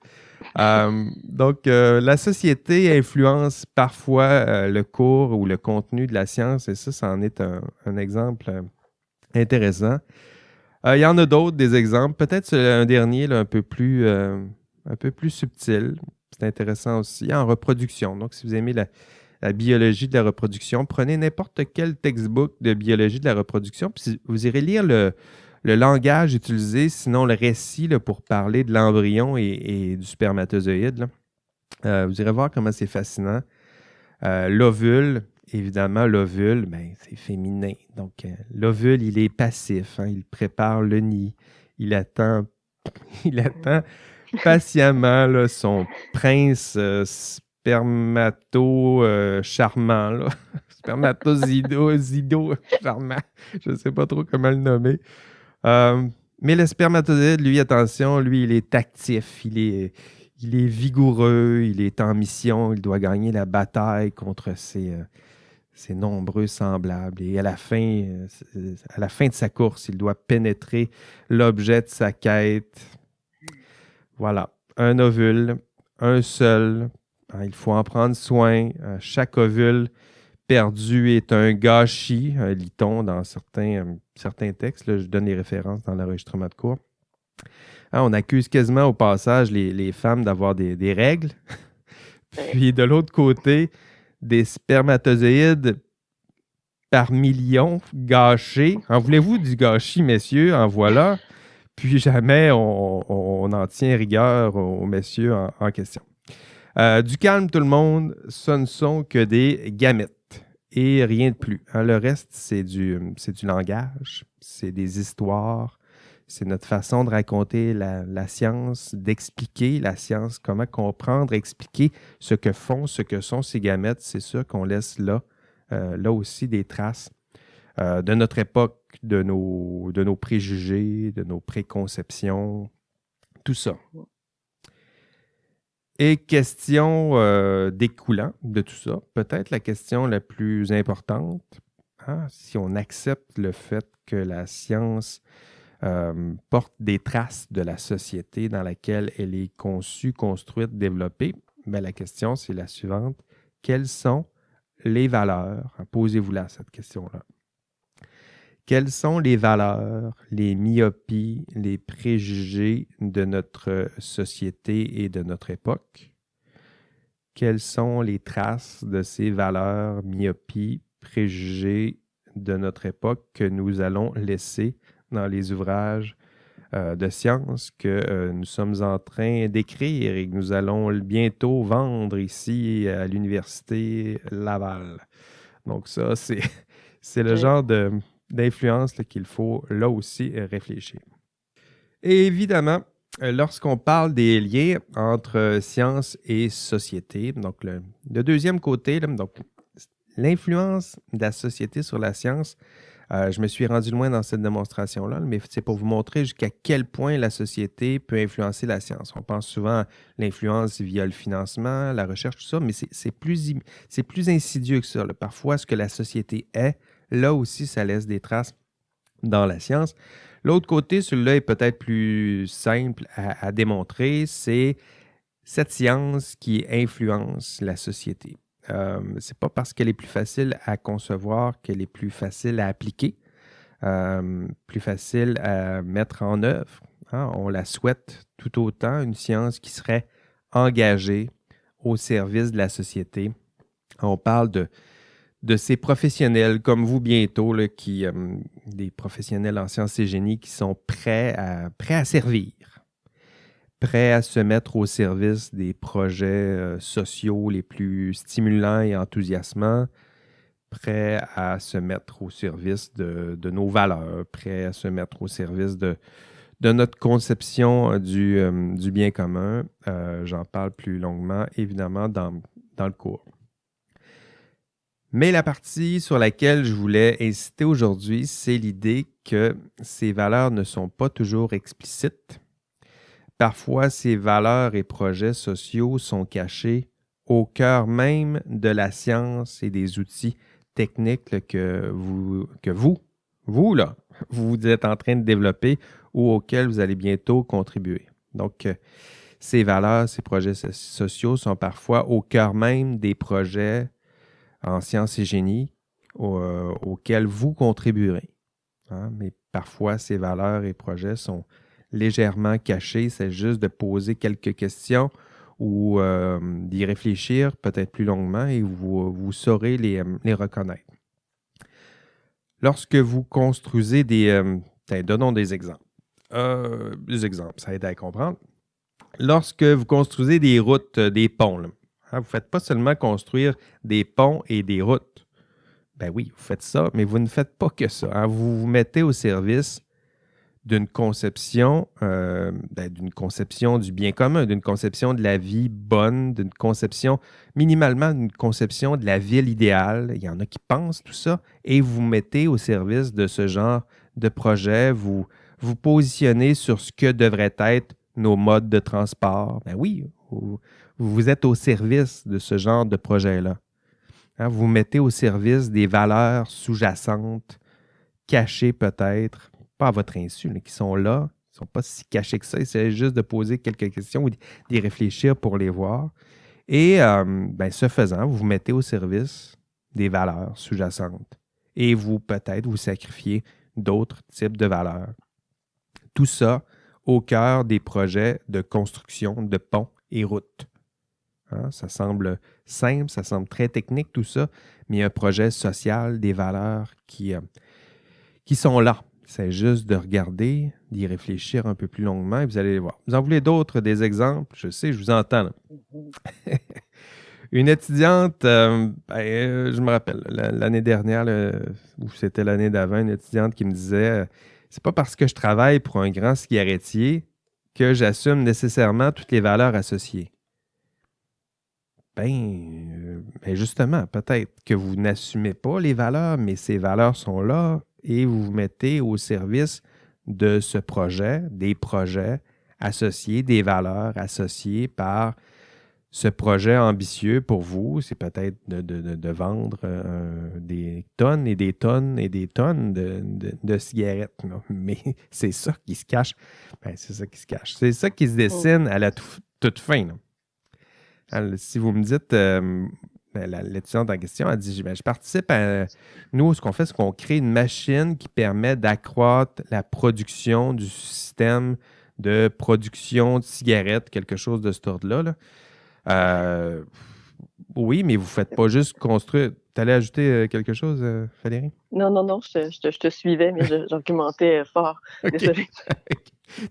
Donc, la société influence parfois le cours ou le contenu de la science, et ça en est un exemple intéressant. Il y en a d'autres, des exemples. Peut-être un dernier là, un peu plus subtil. C'est intéressant aussi. En reproduction. Donc, si vous aimez la biologie de la reproduction, prenez n'importe quel textbook de biologie de la reproduction, puis vous irez lire le langage utilisé, sinon le récit là, pour parler de l'embryon et du spermatozoïde. Vous irez voir comment c'est fascinant. L'ovule Évidemment, l'ovule, ben, c'est féminin. Donc, l'ovule, il est passif. Hein, il prépare le nid. Il attend, il attend patiemment là, son prince charmant. Là. Zido charmant. Je ne sais pas trop comment le nommer. Mais le spermatozoïde, lui, attention, lui, il est actif. Il est vigoureux. Il est en mission. Il doit gagner la bataille contre ses nombreux semblables. Et à la fin de sa course, il doit pénétrer l'objet de sa quête. Voilà, un ovule, un seul. Il faut en prendre soin. Chaque ovule perdu est un gâchis, lit-on dans certains textes. Là, je donne les références dans l'enregistrement de cours. On accuse quasiment au passage les femmes d'avoir des règles. Puis de l'autre côté, des spermatozoïdes par millions gâchés. En voulez-vous du gâchis, messieurs? En voilà. Puis jamais on en tient rigueur aux messieurs en question. Du calme, tout le monde, ce ne sont que des gamètes et rien de plus. Hein, le reste, c'est du langage, c'est des histoires, c'est notre façon de raconter la science, d'expliquer la science, comment comprendre, expliquer ce que font, ce que sont ces gamètes. C'est ça qu'on laisse là aussi des traces de notre époque, de nos préjugés, de nos préconceptions, tout ça. Et question découlant de tout ça, peut-être la question la plus importante, si on accepte le fait que la science porte des traces de la société dans laquelle elle est conçue, construite, développée, bien, la question, c'est la suivante. Quelles sont les valeurs? Posez-vous-là cette question-là. Quelles sont les valeurs, les myopies, les préjugés de notre société et de notre époque? Quelles sont les traces de ces valeurs, myopies, préjugés de notre époque que nous allons laisser dans les ouvrages de sciences que nous sommes en train d'écrire et que nous allons bientôt vendre ici à l'Université Laval? Donc ça, c'est le genre d'influence qu'il faut là aussi réfléchir. Et évidemment, lorsqu'on parle des liens entre science et société, donc le deuxième côté, donc l'influence de la société sur la science, je me suis rendu loin dans cette démonstration-là, mais c'est pour vous montrer jusqu'à quel point la société peut influencer la science. On pense souvent à l'influence via le financement, la recherche, tout ça, mais c'est plus insidieux que ça. Là. Parfois, ce que la société est, là aussi, ça laisse des traces dans la science. L'autre côté, celui-là est peut-être plus simple à démontrer, c'est cette science qui influence la société. C'est pas parce qu'elle est plus facile à concevoir qu'elle est plus facile à appliquer, plus facile à mettre en œuvre. Hein? On la souhaite tout autant, une science qui serait engagée au service de la société. On parle de ces professionnels comme vous bientôt, là, des professionnels en sciences et génie qui sont prêts à servir, prêts à se mettre au service des projets sociaux les plus stimulants et enthousiasmants, prêts à se mettre au service de nos valeurs, prêts à se mettre au service de notre conception du bien commun. J'en parle plus longuement, évidemment, dans le cours. Mais la partie sur laquelle je voulais insister aujourd'hui, c'est l'idée que ces valeurs ne sont pas toujours explicites. Parfois, ces valeurs et projets sociaux sont cachés au cœur même de la science et des outils techniques là, que vous êtes en train de développer ou auxquels vous allez bientôt contribuer. Donc, ces valeurs, ces projets sociaux sont parfois au cœur même des projets en sciences et génie auxquels vous contribuerez. Hein? Mais parfois, ces valeurs et projets sont légèrement cachés. C'est juste de poser quelques questions ou d'y réfléchir peut-être plus longuement et vous saurez les reconnaître. Lorsque vous construisez donnons des exemples. Des exemples, ça aide à comprendre. Lorsque vous construisez des routes, des ponts, là, vous ne faites pas seulement construire des ponts et des routes. Ben oui, vous faites ça, mais vous ne faites pas que ça, hein. Vous vous mettez au service d'une conception du bien commun, d'une conception de la vie bonne, d'une conception, minimalement, d'une conception de la ville idéale. Il y en a qui pensent tout ça, et vous vous mettez au service de ce genre de projet. Vous vous positionnez sur ce que devraient être nos modes de transport. Ben oui, vous êtes au service de ce genre de projet-là. Hein, vous vous mettez au service des valeurs sous-jacentes, cachées peut-être, pas à votre insu, mais qui sont là, qui ne sont pas si cachées que ça. Il s'agit juste de poser quelques questions ou d'y réfléchir pour les voir. Et ce faisant, vous vous mettez au service des valeurs sous-jacentes. Et vous, peut-être, vous sacrifiez d'autres types de valeurs. Tout ça au cœur des projets de construction de ponts et routes. Hein, ça semble simple, ça semble très technique tout ça, mais il y a un projet social, des valeurs qui sont là. C'est juste de regarder, d'y réfléchir un peu plus longuement et vous allez les voir. Vous en voulez d'autres, des exemples? Je sais, je vous entends. Une étudiante, je me rappelle, l'année dernière, ou c'était l'année d'avant, une étudiante qui me disait c'est pas parce que je travaille pour un grand cigarettier que j'assume nécessairement toutes les valeurs associées. Ben justement, peut-être que vous n'assumez pas les valeurs, mais ces valeurs sont là et vous vous mettez au service de ce projet, des projets associés, des valeurs associées par ce projet ambitieux pour vous. C'est peut-être de vendre des tonnes et des tonnes et des tonnes de cigarettes. Là. Mais c'est ça qui se cache. Ben, c'est ça qui se cache. C'est ça qui se dessine à la toute fin. Là. Alors, si vous me dites, l'étudiante en question a dit, je participe à... Nous, ce qu'on fait, c'est qu'on crée une machine qui permet d'accroître la production du système de production de cigarettes, quelque chose de cet ordre-là. Là. Oui, mais vous ne faites pas juste construire. Tu allais ajouter quelque chose, Valérie? Non, je te suivais, mais j'argumentais fort. OK. Désolée.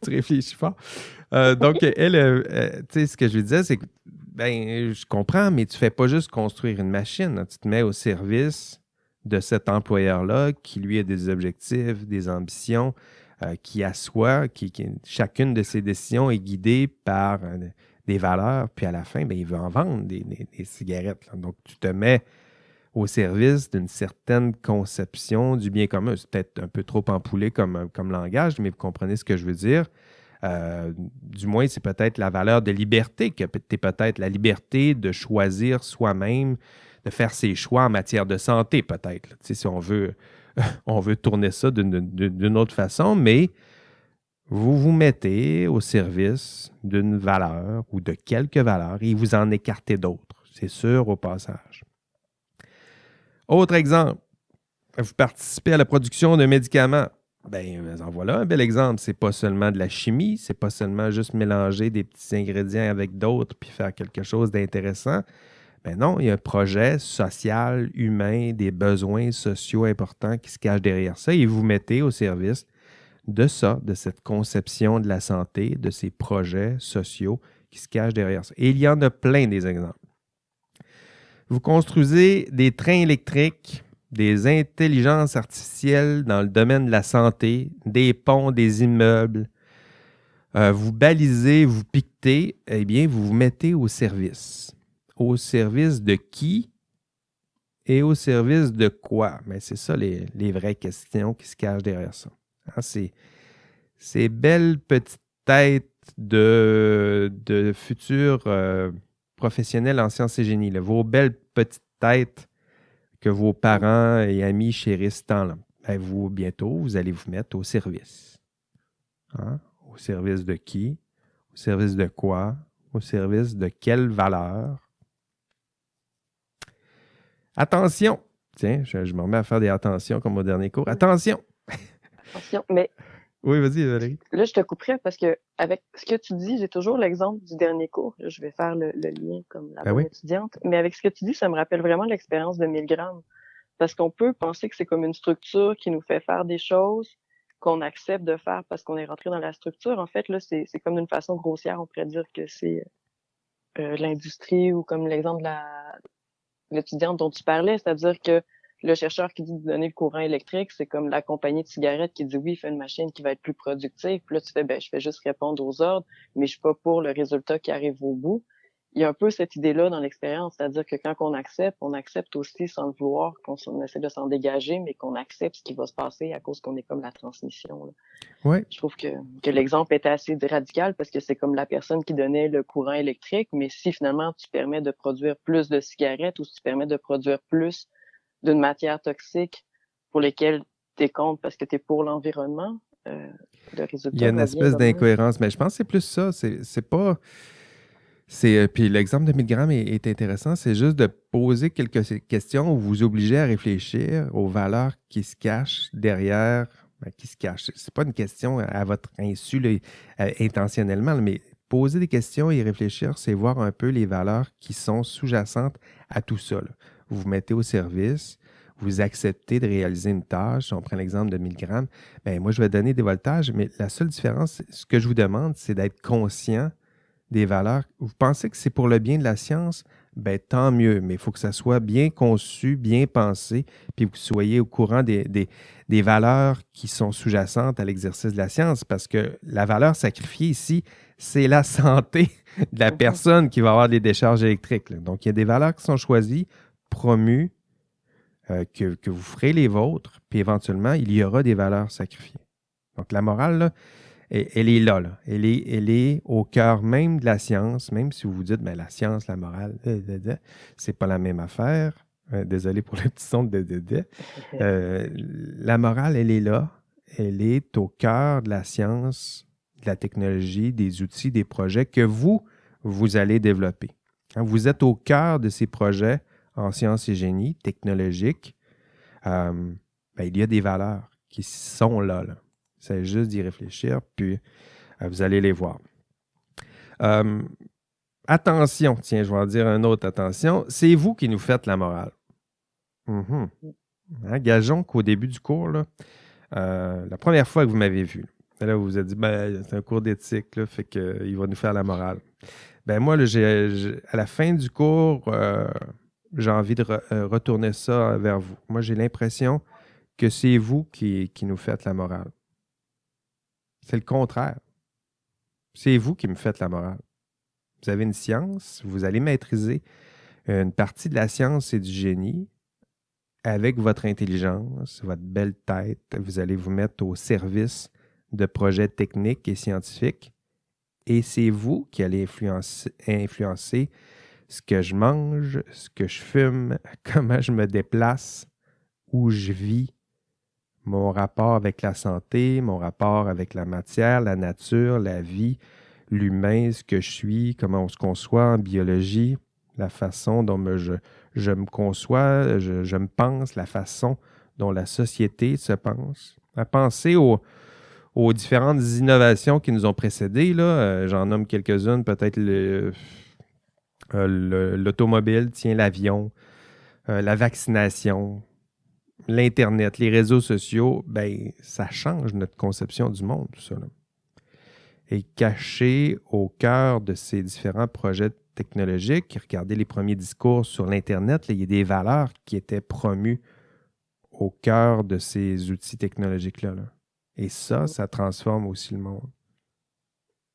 Tu réfléchis fort. Donc, elle, tu sais, ce que je lui disais, c'est que, je comprends, mais tu ne fais pas juste construire une machine. Hein. Tu te mets au service de cet employeur-là qui, lui, a des objectifs, des ambitions, qui assoit, chacune de ses décisions est guidée par des valeurs, puis à la fin, il veut en vendre des cigarettes. Là. Donc, tu te mets au service d'une certaine conception du bien commun. C'est peut-être un peu trop empoulé comme langage, mais vous comprenez ce que je veux dire. Du moins, c'est peut-être la valeur de liberté, que c'est peut-être la liberté de choisir soi-même, de faire ses choix en matière de santé, peut-être. Tu sais, si on veut, on veut tourner ça d'une autre façon, mais vous vous mettez au service d'une valeur ou de quelques valeurs et vous en écartez d'autres. C'est sûr au passage. Autre exemple, vous participez à la production de médicaments. En voilà un bel exemple. C'est pas seulement de la chimie, c'est pas seulement juste mélanger des petits ingrédients avec d'autres puis faire quelque chose d'intéressant. Non, il y a un projet social, humain, des besoins sociaux importants qui se cachent derrière ça et vous mettez au service de ça, de cette conception de la santé, de ces projets sociaux qui se cachent derrière ça. Et il y en a plein des exemples. Vous construisez des trains électriques, des intelligences artificielles dans le domaine de la santé, des ponts, des immeubles. Vous balisez, vous piquetez, eh bien, vous vous mettez au service. Au service de qui et au service de quoi? Mais c'est ça les vraies questions qui se cachent derrière ça. Hein, ces belles petites têtes de futurs professionnels en sciences et génie, là, vos belles petites têtes que vos parents et amis chérissent tant, là, vous, bientôt, vous allez vous mettre au service. Hein? Au service de qui? Au service de quoi? Au service de quelle valeur? Attention! Tiens, je me remets à faire des attentions comme au dernier cours. Attention! Attention, mais Oui, vas-y, Valérie. là, je te couperais parce que avec ce que tu dis, j'ai toujours l'exemple du dernier cours. Là, je vais faire le lien comme la bonne étudiante. Mais avec ce que tu dis, ça me rappelle vraiment l'expérience de Milgram. Parce qu'on peut penser que c'est comme une structure qui nous fait faire des choses qu'on accepte de faire parce qu'on est rentré dans la structure. En fait, là, c'est comme d'une façon grossière, on pourrait dire que c'est l'industrie ou comme l'exemple de l'étudiante dont tu parlais, c'est-à-dire que Le chercheur qui dit de donner le courant électrique, c'est comme la compagnie de cigarettes qui dit oui, fais une machine qui va être plus productive. Puis là, tu fais, je fais juste répondre aux ordres, mais je suis pas pour le résultat qui arrive au bout. Il y a un peu cette idée-là dans l'expérience, c'est-à-dire que quand on accepte aussi sans le vouloir, on essaie de s'en dégager, mais qu'on accepte ce qui va se passer à cause qu'on est comme la transmission, là. Oui. Je trouve que l'exemple était assez radical parce que c'est comme la personne qui donnait le courant électrique, mais si finalement tu permets de produire plus de cigarettes ou si tu permets de produire plus d'une matière toxique pour lesquelles tu es contre parce que tu es pour l'environnement, le Il y a résultat une revient espèce le même. d'incohérence, mais je pense que c'est plus ça. C'est pas. Puis l'exemple de 1000 grammes est intéressant. C'est juste de poser quelques questions où vous obligez à réfléchir aux valeurs qui se cachent derrière. Qui se cachent. C'est pas une question à votre insu là, intentionnellement, mais poser des questions et y réfléchir, c'est voir un peu les valeurs qui sont sous-jacentes à tout ça, là. Vous vous mettez au service, vous acceptez de réaliser une tâche. On prend l'exemple de 1000 grammes. Bien, moi, je vais donner des voltages, mais la seule différence, ce que je vous demande, c'est d'être conscient des valeurs. Vous pensez que c'est pour le bien de la science? Ben, tant mieux, mais il faut que ça soit bien conçu, bien pensé, puis que vous soyez au courant des valeurs qui sont sous-jacentes à l'exercice de la science, parce que la valeur sacrifiée ici, c'est la santé de la Mhm. personne qui va avoir des décharges électriques, là. Donc, il y a des valeurs qui sont choisies, promues, que vous ferez les vôtres, puis éventuellement, il y aura des valeurs sacrifiées. Donc, la morale, là, elle est là, là. Elle est au cœur même de la science, même si vous vous dites, ben, la science, la morale, c'est pas la même affaire. Désolé pour le petit son de. La morale, elle est là. Elle est au cœur de la science, de la technologie, des outils, des projets que vous allez développer. Quand vous êtes au cœur de ces projets en sciences et génie technologiques, ben, il y a des valeurs qui sont là, là. C'est juste d'y réfléchir, puis vous allez les voir. Attention, tiens, je vais en dire un autre, attention, c'est vous qui nous faites la morale. Mhm. Hein, gageons qu'au début du cours, là, la première fois que vous m'avez vu, là, vous vous êtes dit, ben, c'est un cours d'éthique, là, fait qu'il va nous faire la morale. Ben moi, là, à la fin du cours, j'ai envie de retourner ça vers vous. Moi, j'ai l'impression que c'est vous qui nous faites la morale. C'est le contraire. C'est vous qui me faites la morale. Vous avez une science, vous allez maîtriser une partie de la science et du génie avec votre intelligence, votre belle tête. Vous allez vous mettre au service de projets techniques et scientifiques et c'est vous qui allez influencer ce que je mange, ce que je fume, comment je me déplace, où je vis, mon rapport avec la santé, mon rapport avec la matière, la nature, la vie, l'humain, ce que je suis, comment on se conçoit en biologie, la façon dont je me conçois, je me pense, la façon dont la société se pense. À penser aux différentes innovations qui nous ont précédés, là, j'en nomme quelques-unes, peut-être l'automobile, tiens, l'avion, la vaccination, l'Internet, les réseaux sociaux, ben, ça change notre conception du monde, tout ça, là. Et caché au cœur de ces différents projets technologiques, regardez les premiers discours sur l'Internet, là, il y a des valeurs qui étaient promues au cœur de ces outils technologiques-là, là. Et ça transforme aussi le monde.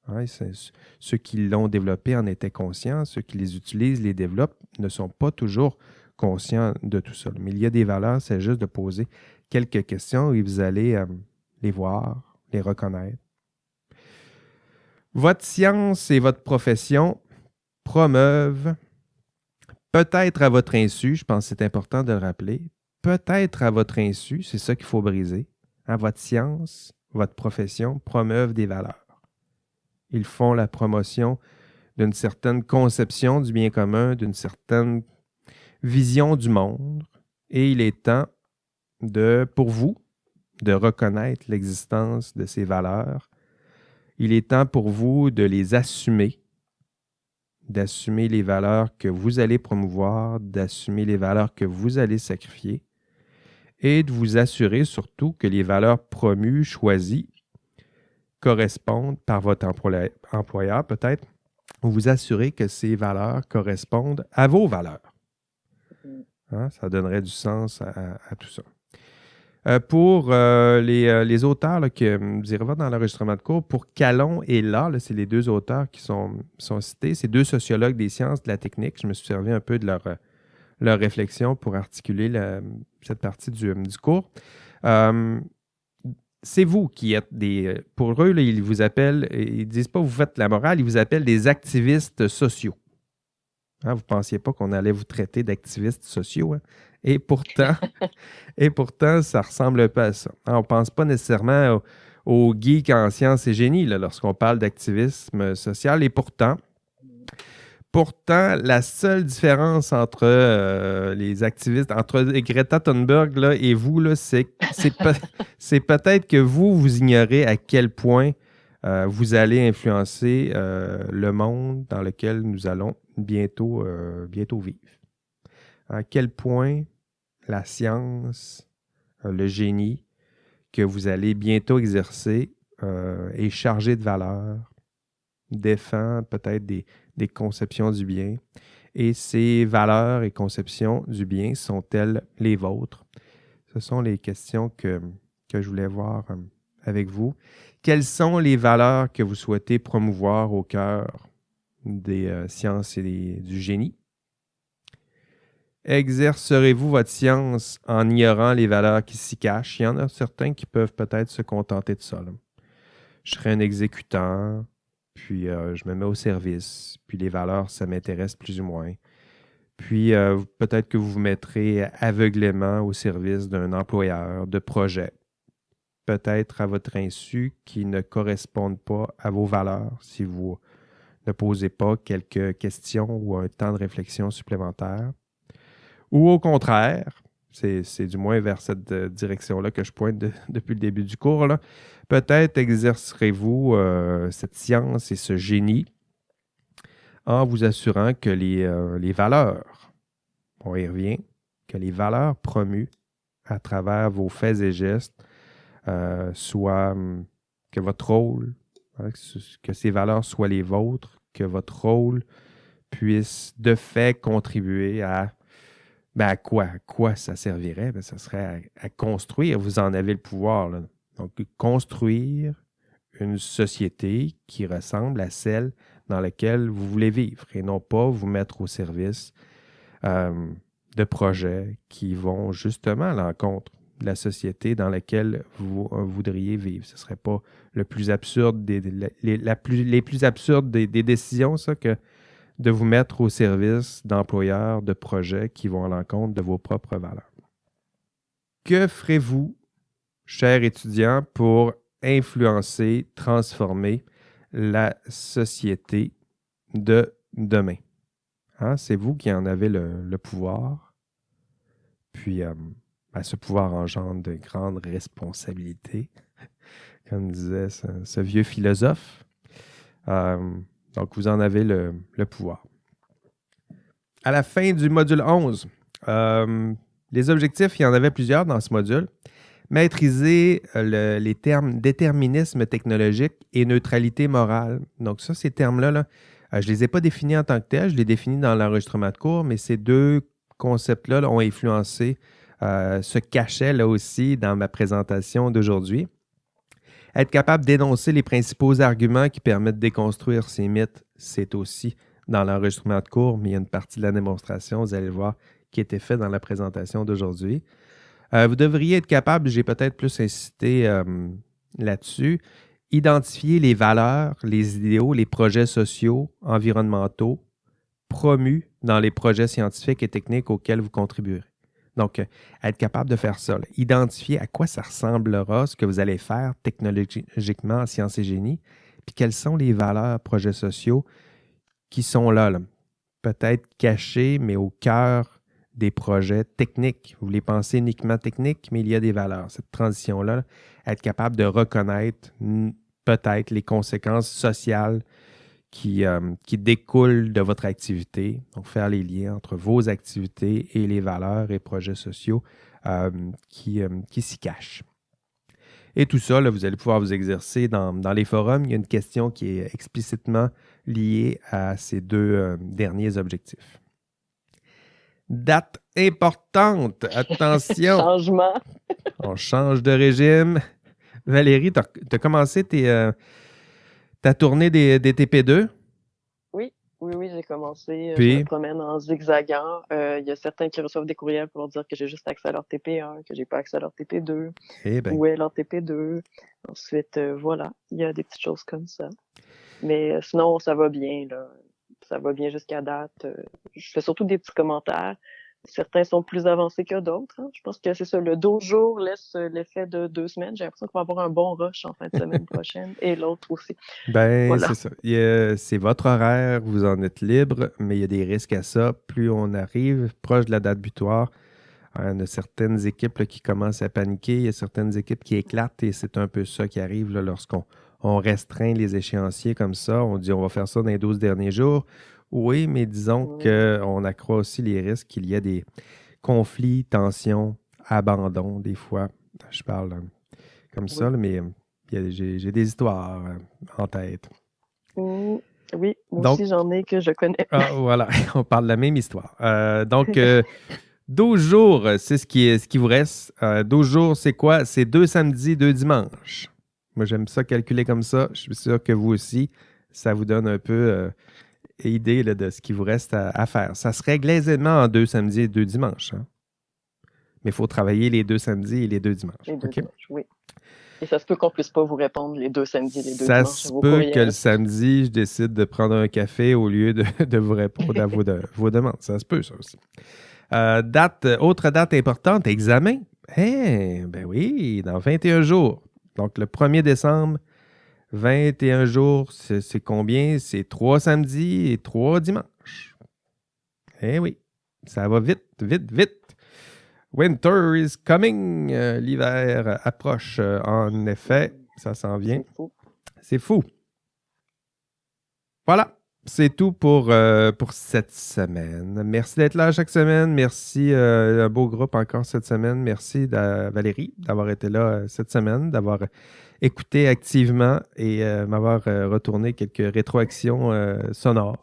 Ouais, ceux qui l'ont développé en étaient conscients, ceux qui les utilisent, les développent, ne sont pas toujours conscients de tout ça. Mais il y a des valeurs, c'est juste de poser quelques questions et vous allez les voir, les reconnaître. Votre science et votre profession promeuvent, peut-être à votre insu, je pense que c'est important de le rappeler, peut-être à votre insu, c'est ça qu'il faut briser, hein, votre science, votre profession promeuvent des valeurs. Ils font la promotion d'une certaine conception du bien commun, d'une certaine vision du monde. Et il est temps pour vous de reconnaître l'existence de ces valeurs. Il est temps pour vous de les assumer, d'assumer les valeurs que vous allez promouvoir, d'assumer les valeurs que vous allez sacrifier et de vous assurer surtout que les valeurs promues, choisies, correspondent par votre employeur peut-être. Vous assurez que ces valeurs correspondent à vos valeurs. Hein? Ça donnerait du sens à tout ça. Pour les auteurs là, que vous irez voir dans l'enregistrement de cours, pour Calon et là, c'est les deux auteurs qui sont cités. C'est deux sociologues des sciences de la technique. Je me suis servi un peu de leur réflexion pour articuler cette partie du cours. C'est vous qui êtes des... Pour eux, là, ils vous appellent, ils ne disent pas vous faites la morale, ils vous appellent des activistes sociaux. Hein, vous ne pensiez pas qu'on allait vous traiter d'activistes sociaux. Hein? Et pourtant, ça ressemble un peu à ça. Hein, on ne pense pas nécessairement aux geeks en sciences et génie là, lorsqu'on parle d'activisme social. Et pourtant, la seule différence entre les activistes, entre Greta Thunberg là, et vous, là, c'est peut-être que vous ignorez à quel point vous allez influencer le monde dans lequel nous allons bientôt vivre. À quel point la science, le génie que vous allez bientôt exercer est chargé de valeur, défend peut-être des conceptions du bien. Et ces valeurs et conceptions du bien sont-elles les vôtres? Ce sont les questions que je voulais voir avec vous. Quelles sont les valeurs que vous souhaitez promouvoir au cœur des sciences et du génie? Exercerez-vous votre science en ignorant les valeurs qui s'y cachent? Il y en a certains qui peuvent peut-être se contenter de ça. Là. Je serai un exécutant, puis je me mets au service, puis les valeurs, ça m'intéresse plus ou moins. Puis peut-être que vous vous mettrez aveuglément au service d'un employeur, de projets, peut-être à votre insu, qui ne correspondent pas à vos valeurs si vous ne posez pas quelques questions ou un temps de réflexion supplémentaire. Ou au contraire, c'est du moins vers cette direction-là que je pointe depuis le début du cours, là. Peut-être exercerez-vous cette science et ce génie en vous assurant que les valeurs, on y revient, que les valeurs promues à travers vos faits et gestes soient, que votre rôle, hein, que ces valeurs soient les vôtres, que votre rôle puisse de fait contribuer à à quoi ça servirait? Ben, ça serait à construire. Vous en avez le pouvoir. Là. Donc, construire une société qui ressemble à celle dans laquelle vous voulez vivre et non pas vous mettre au service de projets qui vont justement à l'encontre de la société dans laquelle vous voudriez vivre. Ce ne serait pas le plus absurde les plus absurdes des décisions, ça, que de vous mettre au service d'employeurs, de projets qui vont à l'encontre de vos propres valeurs. Que ferez-vous, chers étudiants, pour influencer, transformer la société de demain? Hein? C'est vous qui en avez le pouvoir. Puis, ce pouvoir engendre de grandes responsabilités, comme disait ce vieux philosophe. Donc, vous en avez le pouvoir. À la fin du module 11, les objectifs, il y en avait plusieurs dans ce module. Maîtriser les termes déterminisme technologique et neutralité morale. Donc ça, ces termes-là, là, je ne les ai pas définis en tant que tels, je les définis dans l'enregistrement de cours, mais ces deux concepts-là là, ont influencé ce cachet là aussi dans ma présentation d'aujourd'hui. Être capable d'énoncer les principaux arguments qui permettent de déconstruire ces mythes, c'est aussi dans l'enregistrement de cours, mais il y a une partie de la démonstration, vous allez le voir, qui était faite dans la présentation d'aujourd'hui. Vous devriez être capable, j'ai peut-être plus insisté là-dessus, identifier les valeurs, les idéaux, les projets sociaux, environnementaux promus dans les projets scientifiques et techniques auxquels vous contribuerez. Donc, être capable de faire ça, là. Identifier à quoi ça ressemblera ce que vous allez faire technologiquement en sciences et génie, puis quelles sont les valeurs, projets sociaux qui sont là. Peut-être cachés, mais au cœur des projets techniques. Vous les pensez uniquement techniques, mais il y a des valeurs. Cette transition-là, être capable de reconnaître peut-être les conséquences sociales qui découlent de votre activité. Donc, faire les liens entre vos activités et les valeurs et projets sociaux qui s'y cachent. Et tout ça, là, vous allez pouvoir vous exercer dans les forums. Il y a une question qui est explicitement liée à ces deux derniers objectifs. Date importante. Attention, Changement. on change de régime. Valérie, tu as commencé ta tournée des TP2? Oui, j'ai commencé. Je me Puis, promène en zigzagant. Il y a certains qui reçoivent des courriels pour leur dire que j'ai juste accès à leur TP1, que j'ai pas accès à leur TP2. eh bien, Où est leur TP2? Ensuite, voilà, il y a des petites choses comme ça. Mais sinon, ça va bien, là. Ça va bien jusqu'à date. Je fais surtout des petits commentaires. Certains sont plus avancés que d'autres, hein. Je pense que c'est ça. Le 12 jours laisse l'effet de 2 semaines. J'ai l'impression qu'on va avoir un bon rush en fin de semaine prochaine et l'autre aussi. ben, Voilà. c'est ça. C'est votre horaire, vous en êtes libre, mais il y a des risques à ça. Plus on arrive proche de la date butoir, il y en a certaines équipes là, qui commencent à paniquer, il y a certaines équipes qui éclatent et c'est un peu ça qui arrive là, lorsqu'on restreint les échéanciers comme ça. On dit on va faire ça dans les 12 derniers jours. Oui, mais disons qu'on accroît aussi les risques qu'il y a des conflits, tensions, abandons des fois. Je parle comme ça, là, mais j'ai des histoires en tête. Oui, moi Donc, aussi j'en ai que je connais. voilà, on parle de la même histoire. Donc, 12 jours, c'est ce qui vous reste. 12 jours, c'est quoi? C'est 2 samedis, 2 dimanches. Moi, j'aime ça calculer comme ça. Je suis sûr que vous aussi, ça vous donne un peu idée là, de ce qui vous reste à faire. Ça se règle aisément en 2 samedis et 2 dimanches. Hein? Mais il faut travailler les 2 samedis et les 2 dimanches. Les 2 OK? dimanches, oui. Et ça se peut qu'on puisse pas vous répondre les 2 samedis, les 2 Ça dimanches à se vos peut que le courriels. samedi, je décide de prendre un café au lieu de vous répondre à vos demandes. Ça se peut, ça aussi. Autre date importante, examen. Ben oui, dans 21 jours. Donc, le 1er décembre, 21 jours, c'est combien? C'est 3 samedis et 3 dimanches. Eh oui, ça va vite, vite, vite. Winter is coming. L'hiver approche. En effet, ça s'en vient. C'est fou. C'est fou. Voilà. C'est tout pour cette semaine. Merci d'être là chaque semaine. Merci, un beau groupe encore cette semaine. Merci Valérie d'avoir été là cette semaine, d'avoir écouté activement et m'avoir retourné quelques rétroactions sonores.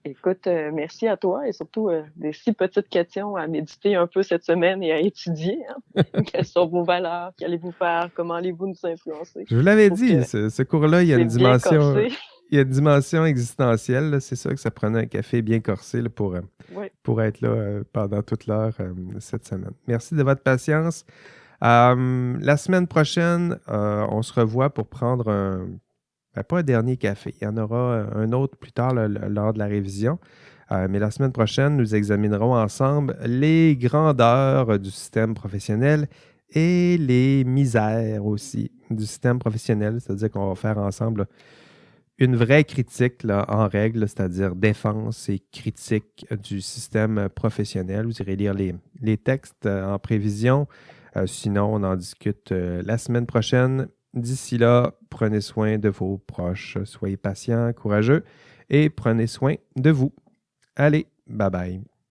Écoute, merci à toi et surtout des si petites questions à méditer un peu cette semaine et à étudier. Hein. Quelles sont vos valeurs? Qu'allez-vous faire? Comment allez-vous nous influencer? Je vous l'avais dit, ce cours-là, il y a une dimension. Corsé. Il y a une dimension existentielle. Là. C'est sûr que ça prenait un café bien corsé là, pour être là pendant toute l'heure cette semaine. Merci de votre patience. La semaine prochaine, on se revoit pour prendre pas un dernier café. Il y en aura un autre plus tard lors de la révision. Mais la semaine prochaine, nous examinerons ensemble les grandeurs du système professionnel et les misères aussi du système professionnel. C'est-à-dire qu'on va faire ensemble une vraie critique là, en règle, c'est-à-dire défense et critique du système professionnel. Vous irez lire les textes en prévision. Sinon, on en discute la semaine prochaine. D'ici là, prenez soin de vos proches. Soyez patients, courageux et prenez soin de vous. Allez, bye bye.